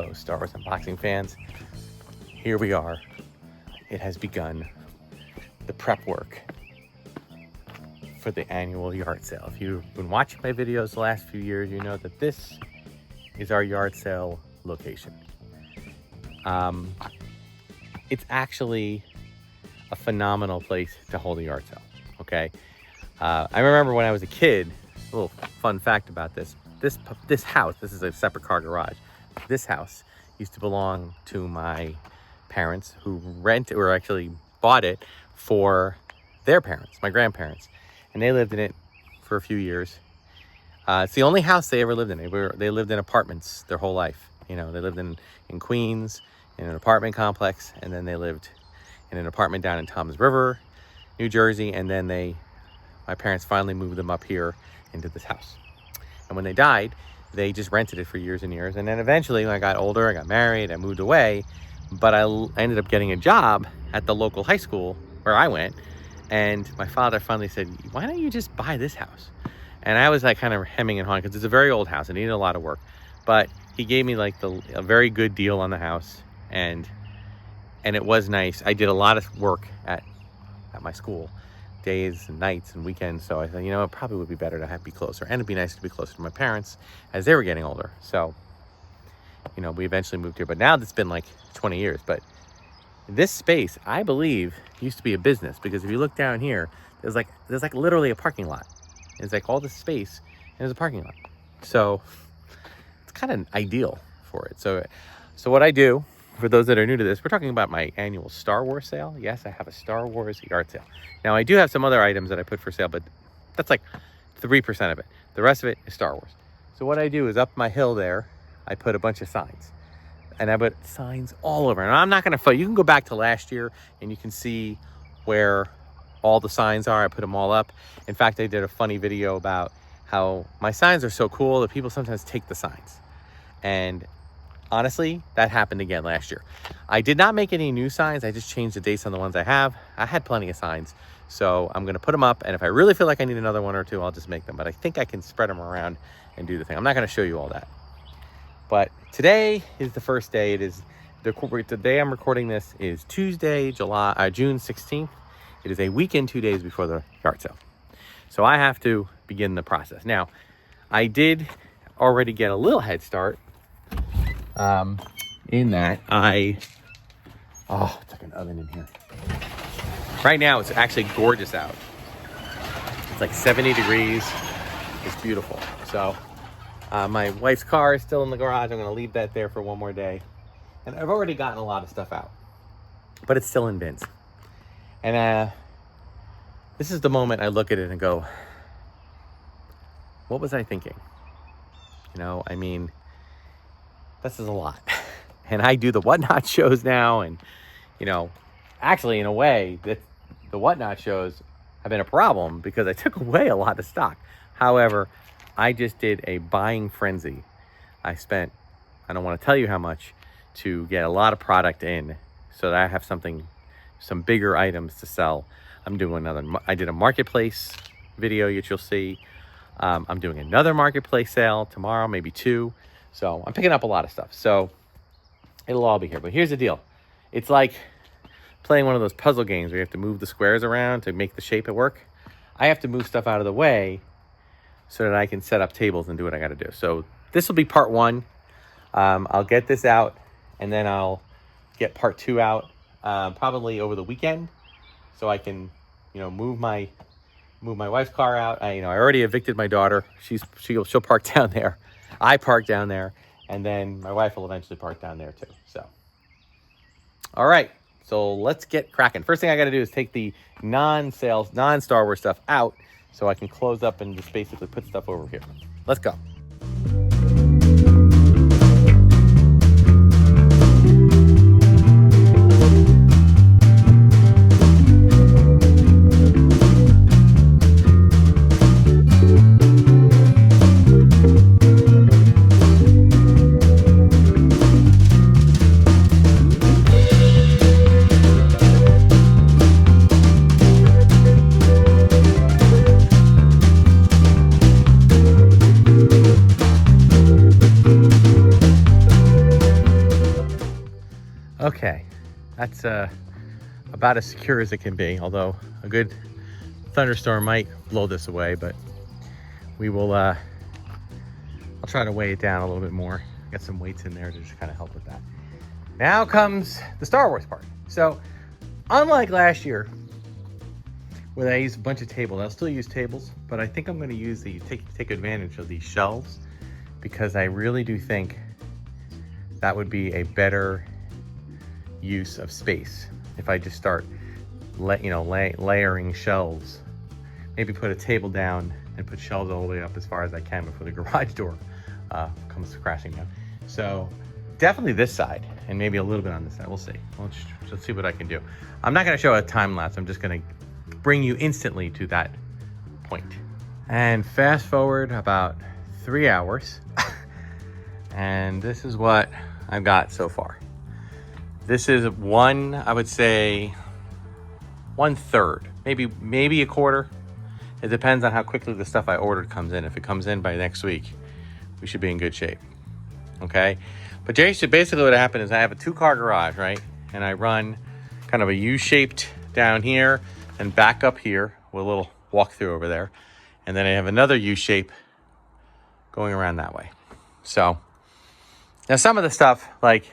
Hello, Star Wars unboxing fans. Here we are. It has begun. The prep work for the annual yard sale. If you've been watching my videos the last few years, you know that this is our yard sale location. It's actually a phenomenal place to hold a yard sale, okay? I remember when I was a kid, a little fun fact about this house, this is a separate car garage. This house used to belong to my parents who actually bought it for their parents, my grandparents. And they lived in it for a few years. It's the only house they ever lived in. They lived in apartments their whole life. You know, they lived in Queens, in an apartment complex, and then they lived in an apartment down in Toms River, New Jersey, and then my parents finally moved them up here into this house. And when they died, they just rented it for years and years. And then eventually, when I got older, I got married, I moved away, but I ended up getting a job at the local high school where I went. And my father finally said, why don't you just buy this house? And I was like kind of hemming and hawing because it's a very old house. It needed a lot of work. But he gave me like a very good deal on the house. And it was nice. I did a lot of work at my school, days and nights and weekends. So I thought, you know, it probably would be better to be closer. And it'd be nice to be closer to my parents as they were getting older. So, you know, we eventually moved here. But now it's been like 20 years. But this space, I believe, used to be a business, because if you look down here, there's like literally a parking lot. It's like all this space and there's a parking lot. So it's kind of ideal for it. So what I do, for those that are new to this, we're talking about my annual Star Wars sale. Yes, I have a Star Wars yard sale. Now I do have some other items that I put for sale, but that's like 3% of it. The rest of it is Star Wars. So what I do is up my hill there, I put a bunch of signs. And I put signs all over. And I'm not going to, you can go back to last year and you can see where all the signs are. I put them all up. In fact, I did a funny video about how my signs are so cool that people sometimes take the signs. And honestly, that happened again last year. I did not make any new signs. I just changed the dates on the ones I have. I had plenty of signs. So I'm going to put them up. And if I really feel like I need another one or two, I'll just make them. But I think I can spread them around and do the thing. I'm not going to show you all that. But today is the first day. It is the day I'm recording this is Tuesday, June 16th. It is a weekend, 2 days before the yard sale. So I have to begin the process. Now, I did already get a little head start in that it's like an oven in here. Right now, it's actually gorgeous out. It's like 70 degrees. It's beautiful. So my wife's car is still in the garage. I'm going to leave that there for one more day. And I've already gotten a lot of stuff out, but it's still in bins. And this is the moment I look at it and go, what was I thinking? You know, I mean, this is a lot. And I do the Whatnot shows now. And, you know, actually, in a way, the Whatnot shows have been a problem because I took away a lot of stock. However, I just did a buying frenzy. I spent, I don't want to tell you how much, to get a lot of product in so that I have some bigger items to sell. I did a marketplace video that you'll see. I'm doing another marketplace sale tomorrow, maybe 2. So I'm picking up a lot of stuff. So it'll all be here. But here's the deal. It's like playing one of those puzzle games where you have to move the squares around to make the shape work. I have to move stuff out of the way so that I can set up tables and do what I got to do. So this will be part 1. I'll get this out, and then I'll get part 2 out probably over the weekend, so I can, you know, move my wife's car out. I already evicted my daughter. She'll park down there. I park down there, and then my wife will eventually park down there too. So, all right. So let's get cracking. First thing I got to do is take the non-Star Wars stuff out, so I can close up and just basically put stuff over here. Let's go. Okay, that's about as secure as it can be, although a good thunderstorm might blow this away, but we will, I'll try to weigh it down a little bit more. Get some weights in there to just kind of help with that. Now comes the Star Wars part. So, unlike last year, where I used a bunch of tables, I'll still use tables, but I think I'm going to use take advantage of these shelves, because I really do think that would be a better use of space if I just start layering shelves. Maybe put a table down and put shelves all the way up as far as I can before the garage door comes crashing down. So definitely this side, and maybe a little bit on this side. We'll see. Let's see what I can do. I'm not going to show a time lapse. I'm just going to bring you instantly to that point. And fast forward about 3 hours, and this is what I've got so far. This is I would say 1/3, maybe a quarter. It depends on how quickly the stuff I ordered comes in. If it comes in by next week, we should be in good shape. Okay? But basically what happened is I have a 2-car garage, right? And I run kind of a U-shaped down here and back up here with a little walk-through over there. And then I have another U-shape going around that way. So, now some of the stuff, like,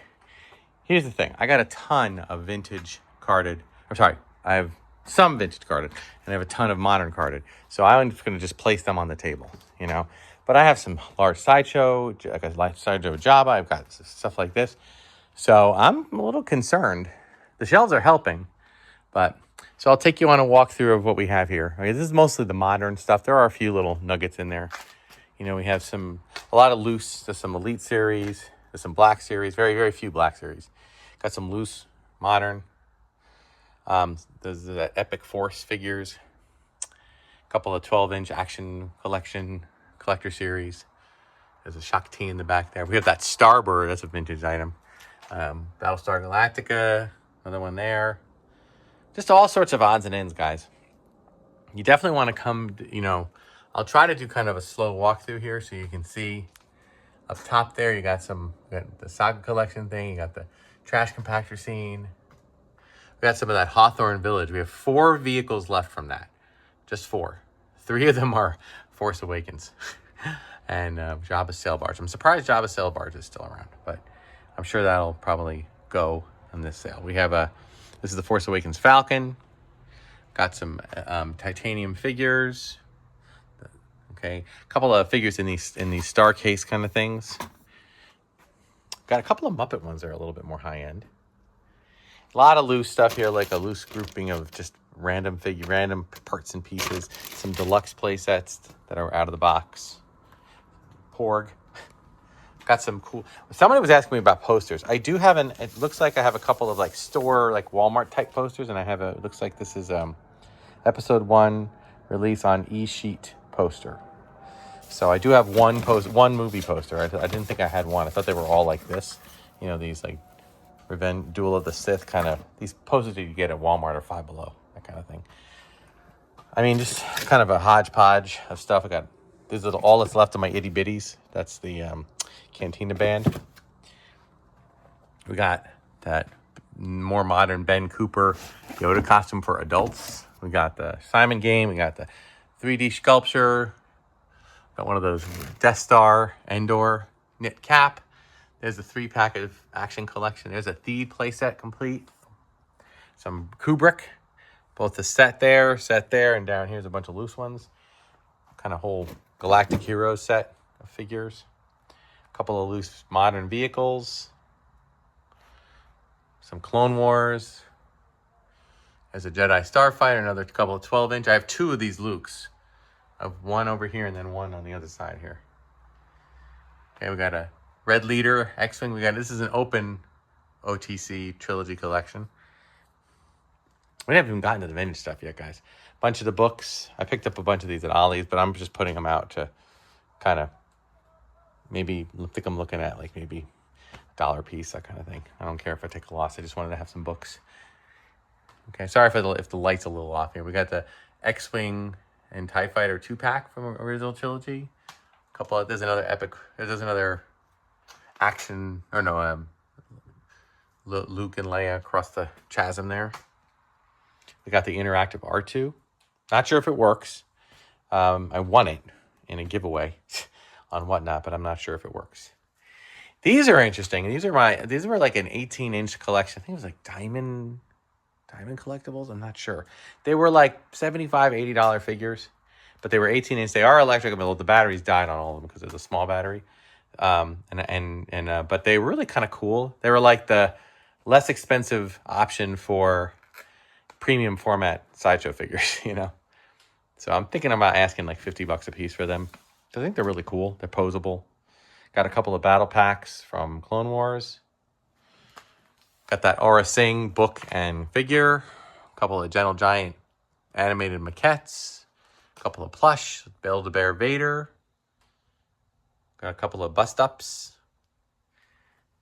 here's the thing. I got a ton of vintage carded. I have some vintage carded, and I have a ton of modern carded. So I'm just going to just place them on the table, you know. But I have some large sideshow, like a sideshow Jabba. I've got stuff like this. So I'm a little concerned. The shelves are helping, but so I'll take you on a walkthrough of what we have here. Okay, this is mostly the modern stuff. There are a few little nuggets in there. You know, we have a lot of loose. There's some Elite series. There's some Black series. Very, very few Black series. Got some loose modern. There's the Epic Force figures. A couple of 12-inch action collector series. There's a Shakti in the back there. We have that Starbird. That's a vintage item. Battlestar Galactica. Another one there. Just all sorts of odds and ends, guys. You definitely want to come, I'll try to do kind of a slow walkthrough here so you can see up top there. You got the Saga collection thing. You got the trash compactor scene. We got some of that Hawthorne Village. We have 4 vehicles left from that. Just 4. 3 of them are Force Awakens. And Jabba's Sail Barge. I'm surprised Jabba's Sail Barge is still around, but I'm sure that'll probably go on this sale. We have this is the Force Awakens Falcon. Got some titanium figures. Okay, a couple of figures in these star case kind of things. Got a couple of Muppet ones that are a little bit more high end. A lot of loose stuff here, like a loose grouping of just random parts and pieces. Some deluxe play sets that are out of the box. Porg. Got some cool. Somebody was asking me about posters. I do have it looks like I have a couple of store, Walmart type posters, and it looks like this is episode 1 release on e-sheet poster. So I do have one movie poster. I didn't think I had one. I thought they were all like this. These Revenge, Duel of the Sith kind of, these posters that you get at Walmart or Five Below, that kind of thing. I mean, just kind of a hodgepodge of stuff. This is all that's left of my itty bitties. That's the Cantina band. We got that more modern Ben Cooper Yoda costume for adults. We got the Simon game. We got the 3D sculpture. Got one of those Death Star Endor knit cap. There's a 3-pack of action collection. There's a Theed playset complete. Some Kubrick. Both the set there, and down here's a bunch of loose ones. Kind of whole Galactic Heroes set of figures. A couple of loose modern vehicles. Some Clone Wars. There's a Jedi Starfighter, another couple of 12-inch. I have 2 of these Lukes. Of one over here and then one on the other side here. Okay, we got a Red Leader, X-Wing. This is an open OTC trilogy collection. We haven't even gotten to the vintage stuff yet, guys. Bunch of the books. I picked up a bunch of these at Ollie's, but I'm just putting them out to kind of maybe, I think I'm looking at maybe $1 a piece, that kind of thing. I don't care if I take a loss. I just wanted to have some books. Okay, sorry if the light's a little off here. We got the X-Wing and TIE Fighter 2-pack from original trilogy. There's another action, Luke and Leia across the chasm there. We got the interactive R2. Not sure if it works. I won it in a giveaway on Whatnot, but I'm not sure if it works. These are interesting. These were like an 18-inch collection. I think it was like diamond collectibles. I'm not sure. They were like $75, $80 figures, but they were 18-inch. They are electric. The batteries died on all of them because it's a small battery. But they were really kind of cool. They were like the less expensive option for premium format sideshow figures, you know. So I'm thinking about asking like $50 a piece for them. I think they're really cool. They're posable. Got a couple of battle packs from Clone Wars. Got that Aura Singh book and figure. A couple of Gentle Giant animated maquettes. A couple of plush Build-A-Bear Vader. Got a couple of bust-ups.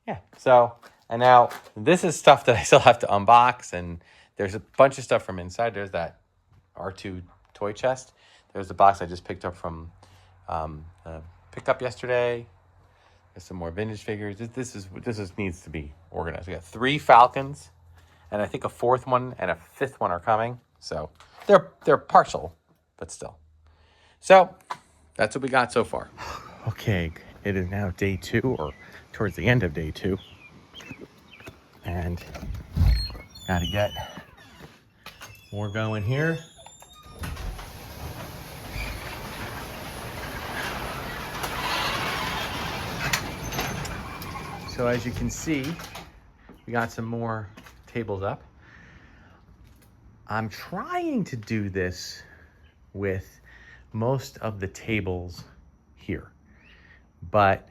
Yeah, so, and now this is stuff that I still have to unbox, and there's a bunch of stuff from inside. There's that R2 toy chest. There's the box I just picked up from, picked up yesterday. There's some more vintage figures. This needs to be organized. We got 3 Falcons, and I think a 4th one and a 5th one are coming. So they're partial, but still. So that's what we got so far. Okay, it is now day 2, or towards the end of day 2, and gotta get more going here. So as you can see, we got some more tables up. I'm trying to do this with most of the tables here, but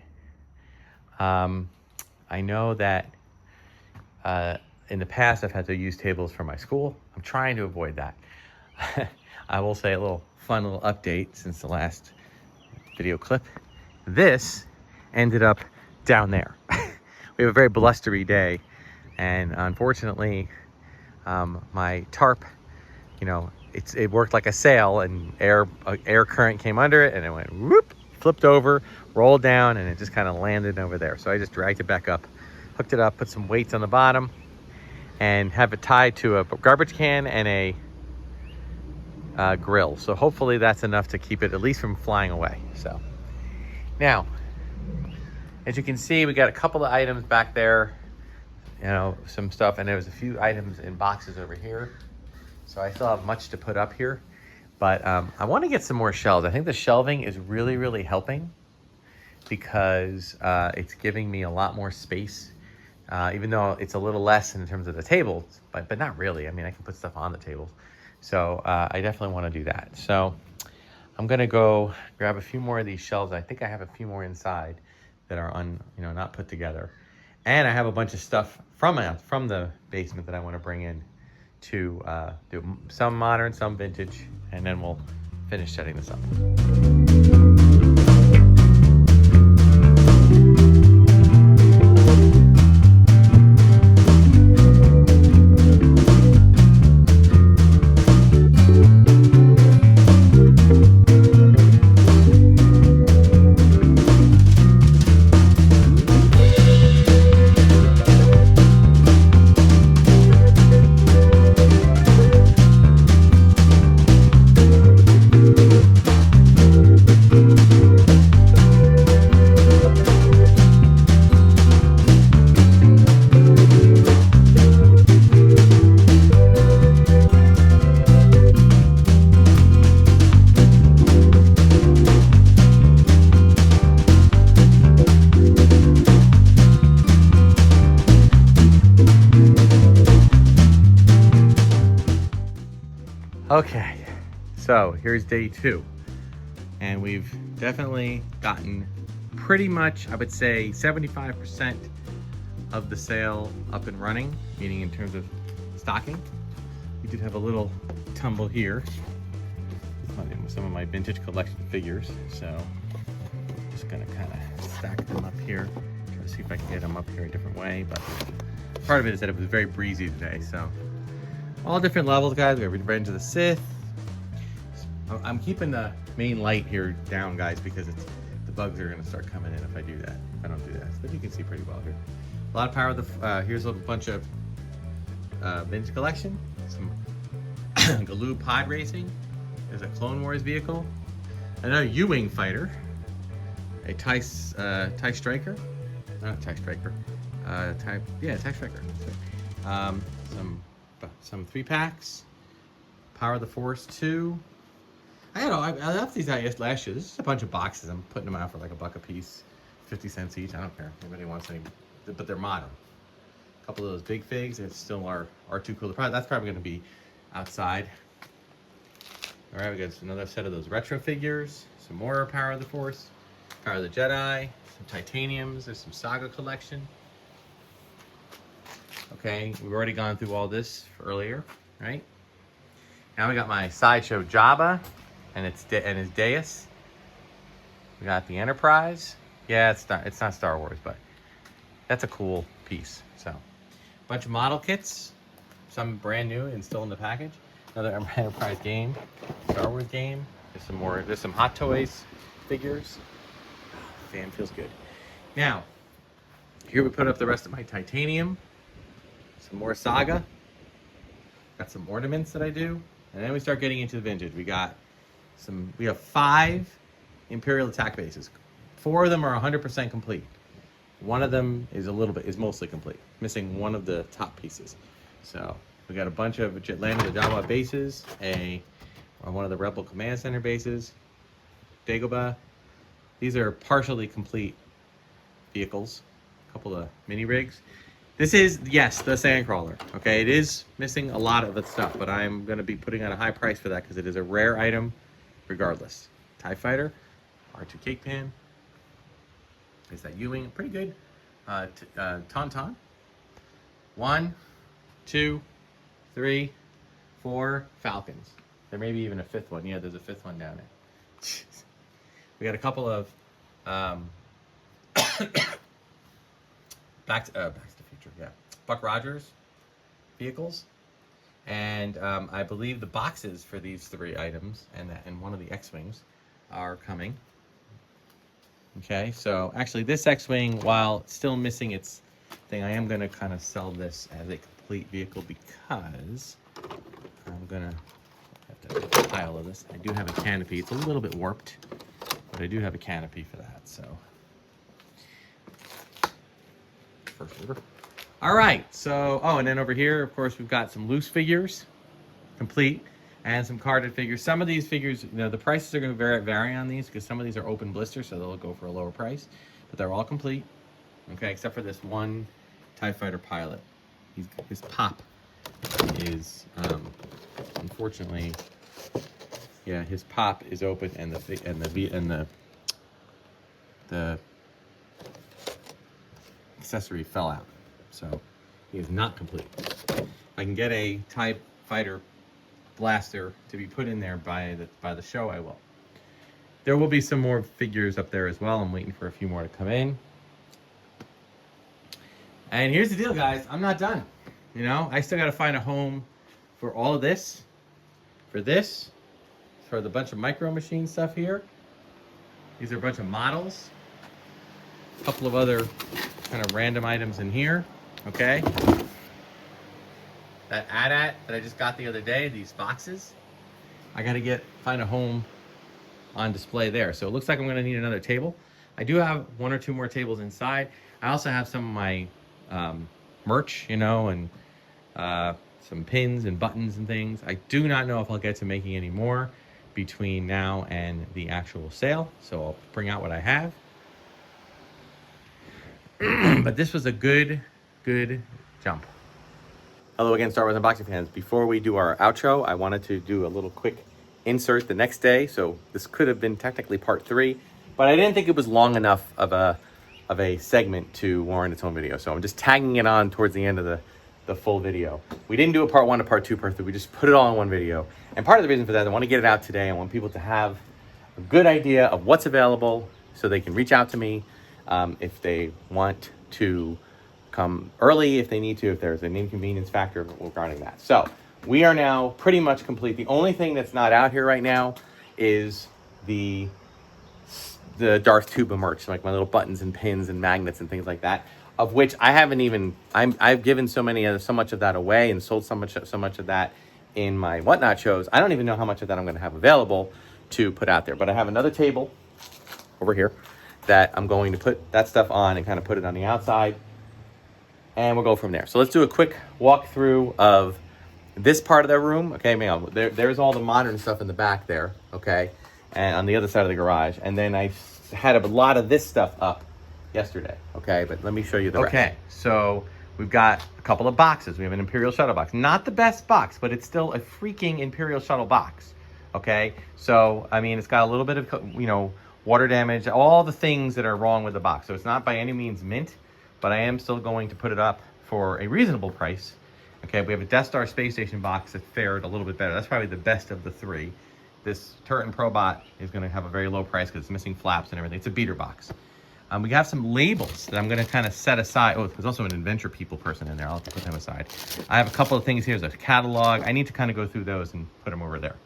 I know that in the past I've had to use tables for my school. I'm trying to avoid that. I will say a fun little update since the last video clip. This ended up down there. We have a very blustery day, and unfortunately my tarp, you know, it worked like a sail, and air current came under it, and it went whoop, flipped over, rolled down, and it just kind of landed over there. So I just dragged it back up, hooked it up, put some weights on the bottom, and have it tied to a garbage can and a grill. So hopefully that's enough to keep it at least from flying away. So now, as you can see, we got a couple of items back there, you know, some stuff, and there was a few items in boxes over here. So I still have much to put up here, but I want to get some more shelves. I think the shelving is really, really helping because it's giving me a lot more space, even though it's a little less in terms of the tables, but not really. I mean, I can put stuff on the tables. So I definitely want to do that. So I'm going to go grab a few more of these shelves. I think I have a few more inside that are not put together, and I have a bunch of stuff from the basement that I want to bring in to do some modern, some vintage, and then we'll finish setting this up. Okay, so here's day 2, and we've definitely gotten pretty much, I would say 75% of the sale up and running, meaning in terms of stocking. We did have a little tumble here with some of my vintage collection figures, so I'm just gonna kind of stack them up here, try to see if I can get them up here a different way, but part of it is that it was very breezy today, so all different levels, guys. We have Revenge of the Sith. I'm keeping the main light here down, guys, because the The bugs are gonna start coming in if I do that. If I don't do that, but you can see pretty well here. A lot of power. Here's a bunch of vintage collection. Some Galoo pod racing. There's a Clone Wars vehicle. Another U-wing fighter. A TIE Striker. Not TIE Striker. TIE Striker. Some 3-packs. Power of the Force 2. I don't know. I left these out last year. This is a bunch of boxes. I'm putting them out for like $1 a piece, 50 cents each. I don't care. Anybody wants any, but they're modern. A couple of those big figs. It's still our too cool. That's probably going to be outside. All right, we got another set of those retro figures. Some more Power of the Force, Power of the Jedi, some titaniums. There's some Saga collection. Okay, we've already gone through all this earlier, right? Now we got my Sideshow Jabba and his dais. We got the Enterprise. Yeah, it's not Star Wars, but that's a cool piece. So, bunch of model kits, some brand new and still in the package. Another Enterprise game, Star Wars game. There's some more. There's some Hot Toys figures. Fan feels good. Now, here we put up the rest of my titanium. Some more Saga. Got some ornaments that I do, and then we start getting into the vintage. We have 5 Imperial attack bases. 4 of them are 100% complete. One of them is mostly complete, missing one of the top pieces. So we got a bunch of Land of the Jawa bases, one of the Rebel Command Center bases, Dagobah. These are partially complete vehicles. A couple of mini rigs. This is, yes, the Sandcrawler. Okay, it is missing a lot of its stuff, but I'm going to be putting on a high price for that because it is a rare item regardless. TIE Fighter, R2 Cake Pan. Is that U-wing? Pretty good. Tauntaun. 1, 2, 3, 4 Falcons. There may be even a 5th one. Yeah, there's a 5th one down there. We got a couple of Back to the Future, yeah. Buck Rogers vehicles, and I believe the boxes for these 3 items and one of the X-wings are coming. Okay, so actually this X-wing, while still missing its thing, I am going to kind of sell this as a complete vehicle because I'm going to have to make a pile of this. I do have a canopy. It's a little bit warped, but I do have a canopy for that, so. First order. All right, so, and then over here, of course, we've got some loose figures, complete, and some carded figures. Some of these figures, the prices are going to vary on these because some of these are open blisters, so they'll go for a lower price, but they're all complete, okay, except for this one TIE Fighter pilot. His pop is, unfortunately, yeah, his pop is open, and the accessory fell out, so he is not complete. If I can get a TIE Fighter blaster to be put in there by the show, I will. There will be some more figures up there as well. I'm waiting for a few more to come in. And here's the deal, guys. I'm not done. I still got to find a home for all of this. For the bunch of Micro Machine stuff here. These are a bunch of models. A couple of other kind of random items in here. Okay. That AT-AT that I just got the other day, these boxes, I got to find a home on display there. So it looks like I'm going to need another table. I do have 1 or 2 more tables inside. I also have some of my merch, and some pins and buttons and things. I do not know if I'll get to making any more between now and the actual sale. So I'll bring out what I have. But this was a good jump. Hello again, Star Wars Unboxing fans. Before we do our outro, I wanted to do a little quick insert the next day. So this could have been technically part 3, but I didn't think it was long enough of a segment to warrant its own video. So I'm just tagging it on towards the end of the full video. We didn't do a part 1, a part 2, part 3. We just put it all in one video. And part of the reason for that, I want to get it out today. I want people to have a good idea of what's available so they can reach out to me if they want to come early, if they need to, if there's an inconvenience factor regarding that. So we are now pretty much complete. The only thing that's not out here right now is the the Darth Tuba merch, like my little buttons and pins and magnets and things like that, of which I haven't even, I've given so much of that away and sold so much of that in my Whatnot shows. I don't even know how much of that I'm going to have available to put out there. But I have another table over here that I'm going to put that stuff on and kind of put it on the outside, and we'll go from there. So let's do a quick walkthrough of this part of the room. Okay, there's all the modern stuff in the back there, okay, and on the other side of the garage. And then I had a lot of this stuff up yesterday, okay, but let me show you the rest. Okay, so we've got a couple of boxes. We have an Imperial Shuttle box. Not the best box, but it's still a freaking Imperial Shuttle box, okay? So, I mean, it's got a little bit of, you know, water damage, all the things that are wrong with the box. So it's not by any means mint, but I am still going to put it up for a reasonable price. Okay, we have a Death Star space station box that fared a little bit better. That's probably the best of the three. This Turret and Probot is going to have a very low price because it's missing flaps and everything. It's a beater box. We have some labels that I'm going to kind of set aside. Oh, there's also an Adventure People person in there. I'll have to put them aside. I have a couple of things here. There's a catalog. I need to kind of go through those and put them over there.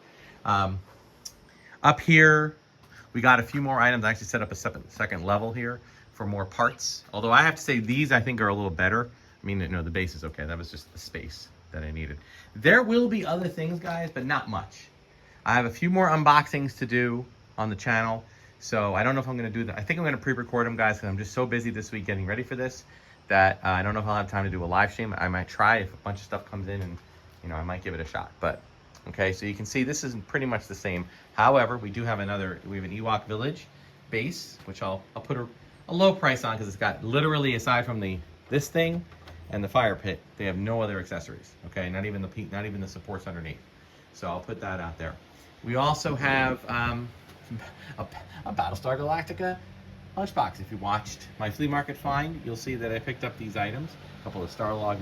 Up here, we got a few more items. I actually set up a second level here for more parts. Although I have to say these I think are a little better. I mean, no, the base is okay. That was just the space that I needed. There will be other things, guys, but not much. I have a few more unboxings to do on the channel. So I don't know if I'm going to do that. I think I'm going to pre-record them, guys, because I'm just so busy this week getting ready for this that I don't know if I'll have time to do a live stream. I might try if a bunch of stuff comes in, and you know, I might give it a shot. But okay, so you can see this is pretty much the same. However, we do have we have an Ewok Village base, which I'll put a low price on because it's got literally, aside from this thing and the fire pit, they have no other accessories. Okay, not even the supports underneath. So I'll put that out there. We also have a Battlestar Galactica lunchbox. If you watched my flea market find, you'll see that I picked up these items. A couple of Starlog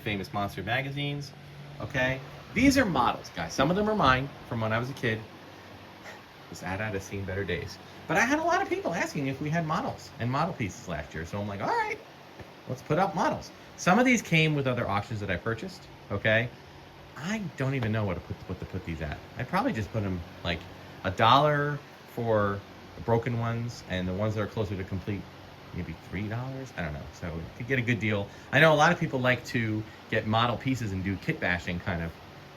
famous monster magazines. Okay, these are models, guys. Some of them are mine from when I was a kid. This ad has seen better days. But I had a lot of people asking if we had models and model pieces last year. So I'm like, all right, let's put up models. Some of these came with other auctions that I purchased. Okay, I don't even know what to put these at. I'd probably just put them like $1 for the broken ones, and the ones that are closer to complete, maybe $3. I don't know. So you could get a good deal. I know a lot of people like to get model pieces and do kit bashing, kind of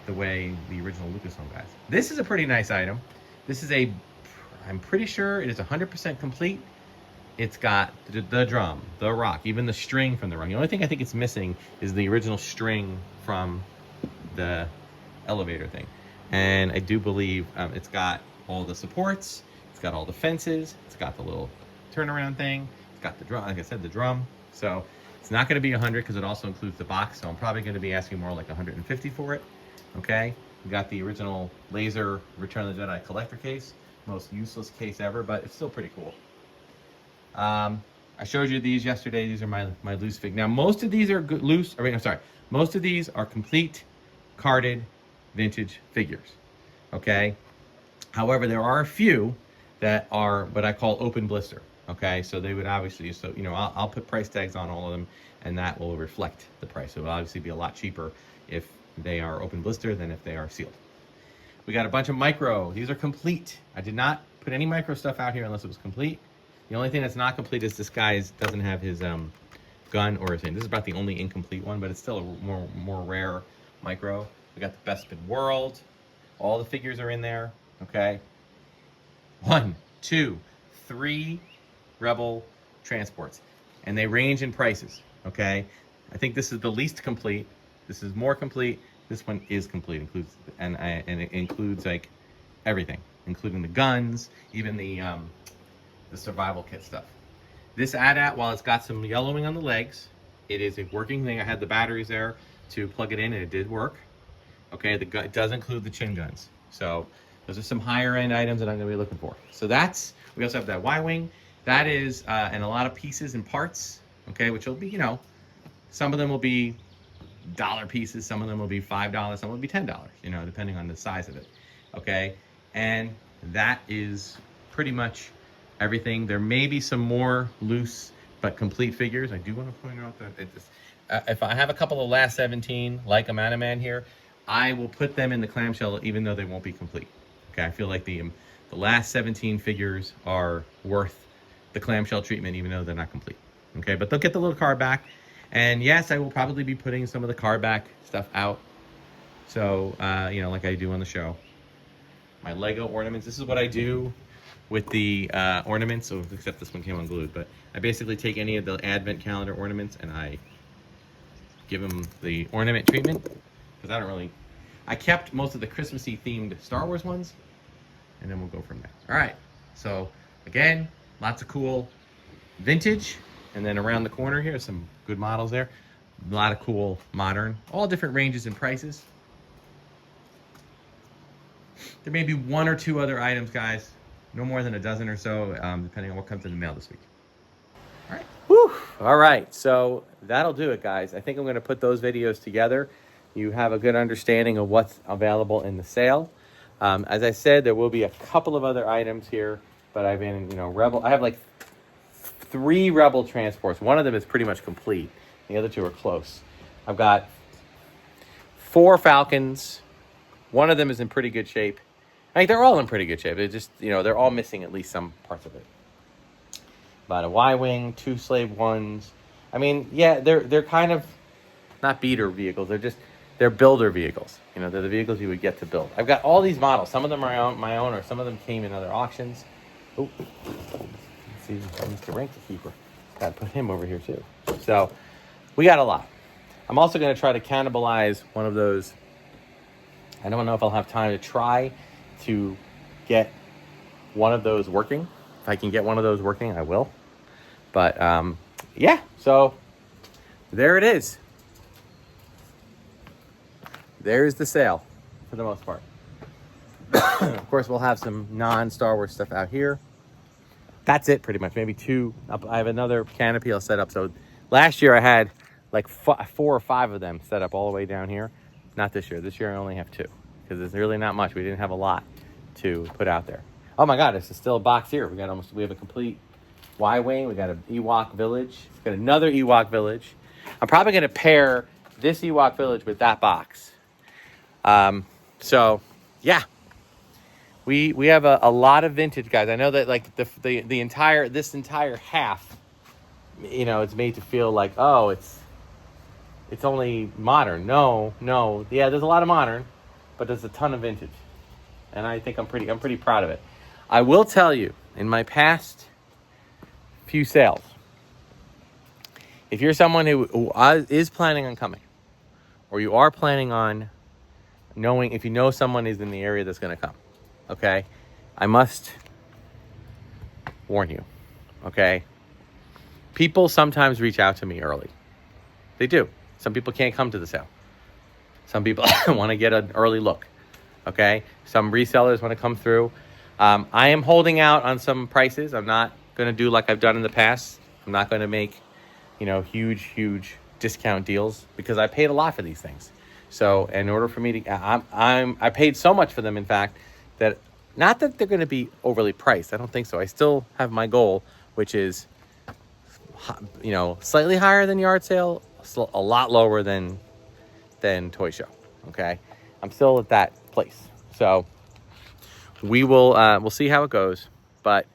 the way the original Lucasfilm guys. This is a pretty nice item. This is I'm pretty sure it is 100% complete. It's got the drum, the rock, even the string from the rock. The only thing I think it's missing is the original string from the elevator thing. And I do believe it's got all the supports, it's got all the fences, it's got the little turnaround thing, it's got the drum, like I said, the drum. So it's not going to be 100 because it also includes the box. So I'm probably going to be asking more like 150 for it. Okay, we got the original laser Return of the Jedi collector case, most useless case ever, but it's still pretty cool. I showed you these yesterday. These are my loose fig. Now most of these are loose. I'm sorry. Most of these are complete carded vintage figures. Okay. However, there are a few that are what I call open blister. Okay, so they would obviously, so you know, I'll put price tags on all of them, and that will reflect the price. So it'll obviously be a lot cheaper if they are open blister than if they are sealed. We got a bunch of micro. These are complete. I did not put any micro stuff out here unless it was complete. The only thing that's not complete is this guy doesn't have his gun or his thing. This is about the only incomplete one, but it's still a more rare micro. We got the Best Bid World. All the figures are in there. Okay. 1, 2, 3 Rebel transports, and they range in prices. Okay. I think this is the least complete. This is more complete. This one is complete. And it includes like everything, including the guns, even the survival kit stuff. This AT-AT, while it's got some yellowing on the legs, it is a working thing. I had the batteries there to plug it in, and it did work. Okay, it does include the chin guns. So those are some higher end items that I'm going to be looking for. So we also have that Y-Wing. That is, and a lot of pieces and parts, okay, which will be, you know, some of them will be dollar pieces, some of them will be $5, some will be $10, you know, depending on the size of it, okay? And that is pretty much everything. There may be some more loose but complete figures. I do want to point out that if I have a couple of last 17, like a Man here, I will put them in the clamshell even though they won't be complete. Okay, I feel like the The last 17 figures are worth the clamshell treatment, even though they're not complete. Okay, but they'll get the little card back. And yes, I will probably be putting some of the card back stuff out. So, you know, like I do on the show. My Lego ornaments. This is what I do with the ornaments, so except this one came unglued. But I basically take any of the advent calendar ornaments and I give them the ornament treatment. Because I don't really... I kept most of the Christmassy themed Star Wars ones. And then we'll go from there. All right. So, again, lots of cool vintage. And then around the corner here, some good models there. A lot of cool modern. All different ranges and prices. There may be one or two other items, guys. No more than a dozen or so, depending on what comes in the mail this week. All right. Whew. All right. So that'll do it, guys. I think I'm going to put those videos together. You have a good understanding of what's available in the sale. As I said, there will be a couple of other items here, but I've been, you know, Rebel. I have like 3 Rebel transports. One of them is pretty much complete. The other 2 are close. I've got 4 Falcons. One of them is in pretty good shape. I think they're all in pretty good shape. They're just, you know, they're all missing at least some parts of it. About a Y-Wing, 2 Slave 1s. I mean, yeah, they're kind of not beater vehicles. They're builder vehicles. You know, they're the vehicles you would get to build. I've got all these models. Some of them are my own, or some of them came in other auctions. Oh, let's see, Mr. Rank Keeper. Got to put him over here too. So we got a lot. I'm also going to try to cannibalize one of those. I don't know if I'll have time to try to get one of those working. If I can get one of those working, I will. But yeah, so there it is. There's the sale for the most part. Of course, we'll have some non-Star Wars stuff out here. That's it pretty much. Maybe 2. I have another canopy I'll set up. So last year I had like 4 or 5 of them set up all the way down here. Not this year. This year I only have 2 because there's really not much. We didn't have a lot to put out there. Oh my God, there's still a box here. We have a complete Y-Wing. We got an Ewok village. We got another Ewok village. I'm probably going to pair this Ewok village with that box. So yeah, we have a lot of vintage, guys. I know that like the entire half, you know, it's made to feel like, oh, it's only modern. No. Yeah, there's a lot of modern, but there's a ton of vintage. And I think I'm pretty proud of it. I will tell you, in my past few sales, if you're someone who is planning on coming, or you are planning on knowing, if you know someone is in the area that's going to come, okay, I must warn you, okay? People sometimes reach out to me early. They do. Some people can't come to the sale. Some people want to get an early look, okay? Some resellers want to come through. I am holding out on some prices. I'm not going to do like I've done in the past. I'm not going to make, you know, huge discount deals because I paid a lot for these things. So in order for me to, I paid so much for them, in fact, that not that they're going to be overly priced. I don't think so. I still have my goal, which is, you know, slightly higher than yard sale, a lot lower than toy show. Okay, I'm still at that place. So we'll see how it goes. But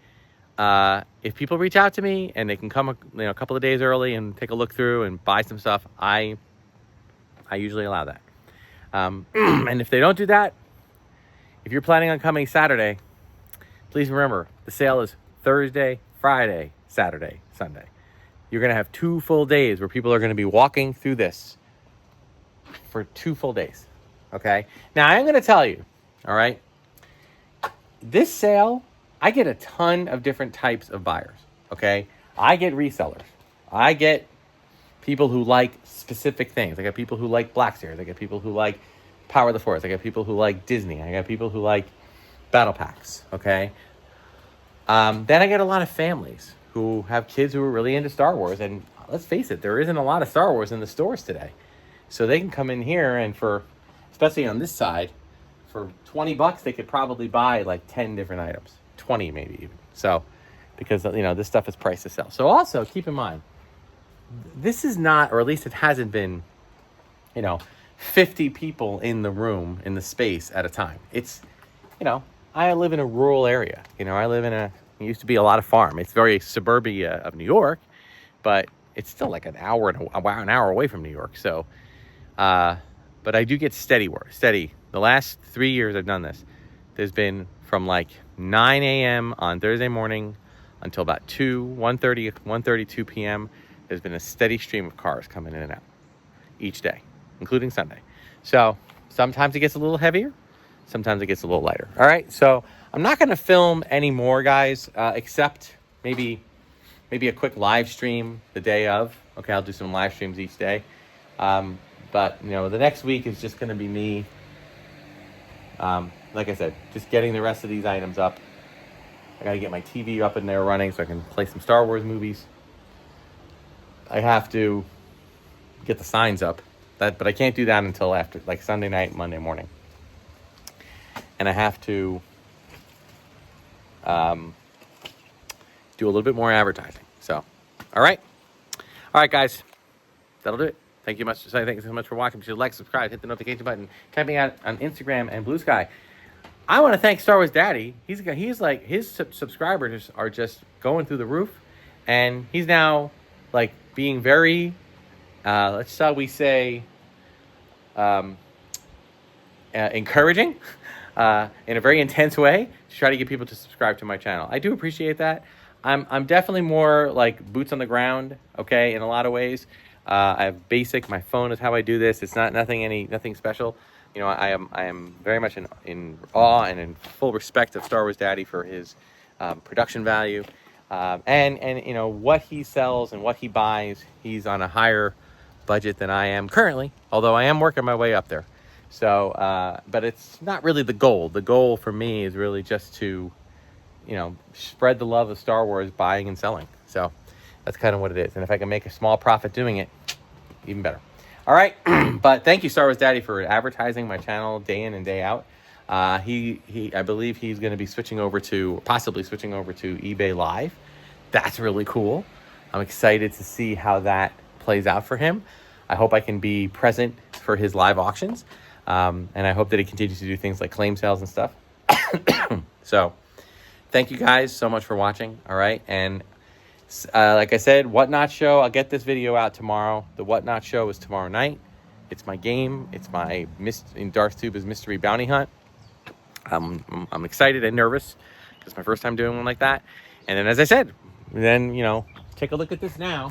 if people reach out to me and they can come, a couple of days early and take a look through and buy some stuff, I usually allow that. And if they don't do that, if you're planning on coming Saturday, please remember the sale is Thursday, Friday, Saturday, Sunday. You're going to have 2 full days where people are going to be walking through this for 2 full days. Okay. Now I'm going to tell you, all right, this sale, I get a ton of different types of buyers. Okay. I get resellers. I get people who like specific things. I got people who like Black Series. I get people who like Power of the Force. I got people who like Disney. I got people who like battle packs. Okay. Then I get a lot of families who have kids who are really into Star Wars. And let's face it, there isn't a lot of Star Wars in the stores today. So they can come in here and especially on this side, for $20, they could probably buy like 10 different items. 20 maybe even. So, because, you know, this stuff is priced to sell. So also keep in mind, this is not, or at least it hasn't been, 50 people in the room, in the space at a time. It's, I live in a rural area. You know, I live in it used to be a lot of farm. It's very suburbia of New York, but it's still like an hour away from New York. So, but I do get steady work. Steady. The last 3 years I've done this, there's been from like 9 a.m. on Thursday morning until about 1:32 p.m. There's been a steady stream of cars coming in and out each day, including Sunday. So sometimes it gets a little heavier. Sometimes it gets a little lighter. All right. So I'm not going to film anymore, guys, except maybe a quick live stream the day of. Okay. I'll do some live streams each day. But you know, the next week is just going to be me. Like I said, just getting the rest of these items up. I got to get my TV up in there running so I can play some Star Wars movies. I have to get the signs up, but I can't do that until after, like Sunday night, Monday morning. And I have to do a little bit more advertising. So, all right, guys, that'll do it. Thank you much. Thank you so much for watching. Be sure to like, subscribe, hit the notification button, type me out on Instagram and Bluesky. I want to thank Star Wars Daddy. He's like, his subscribers are just going through the roof, and he's now like being very, shall we say, encouraging in a very intense way to try to get people to subscribe to my channel. I do appreciate that. I'm definitely more like boots on the ground, okay, in a lot of ways. I have basic. My phone is how I do this. It's nothing special. You know, I am very much in awe and in full respect of Star Wars Daddy for his production value, and you know what he sells and what he buys. He's on a higher budget than I am currently, although I am working my way up there. So, but it's not really the goal. The goal for me is really just to, you know, spread the love of Star Wars buying and selling. So that's kind of what it is. And if I can make a small profit doing it, even better. All right. But thank you, Star Wars Daddy, for advertising my channel day in and day out. I believe he's going to be possibly switching over to eBay Live. That's really cool. I'm excited to see how that plays out for him. I hope I can be present for his live auctions. And I hope that he continues to do things like claim sales and stuff. So thank you guys so much for watching. All right. And like I said, Whatnot Show, I'll get this video out tomorrow. The Whatnot Show is tomorrow night. It's my game. It's my in Darth Tuba's Mystery Bounty Hunt. I'm excited and nervous because it's my first time doing one like that. And then, as I said, then, you know, take a look at this now.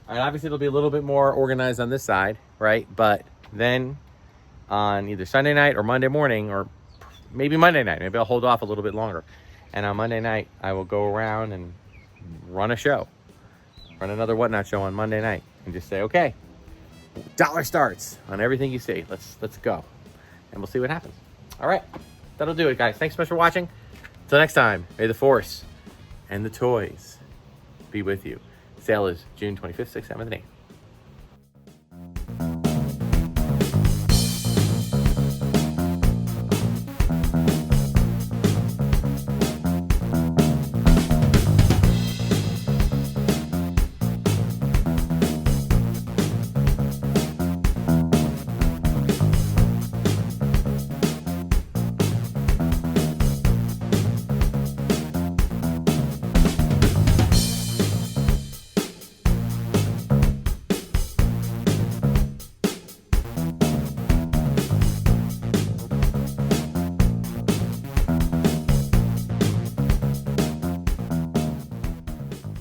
All right, obviously it'll be a little bit more organized on this side, right? But then on either Sunday night or Monday morning, or maybe Monday night, maybe I'll hold off a little bit longer. And on Monday night, I will go around and run another Whatnot Show on Monday night and just say, okay, dollar starts on everything you see. Let's go. And we'll see what happens. All right. That'll do it, guys. Thanks so much for watching. Until next time, may the Force and the toys be with you. Sale is June 25th, 6th, 7th, and 8th.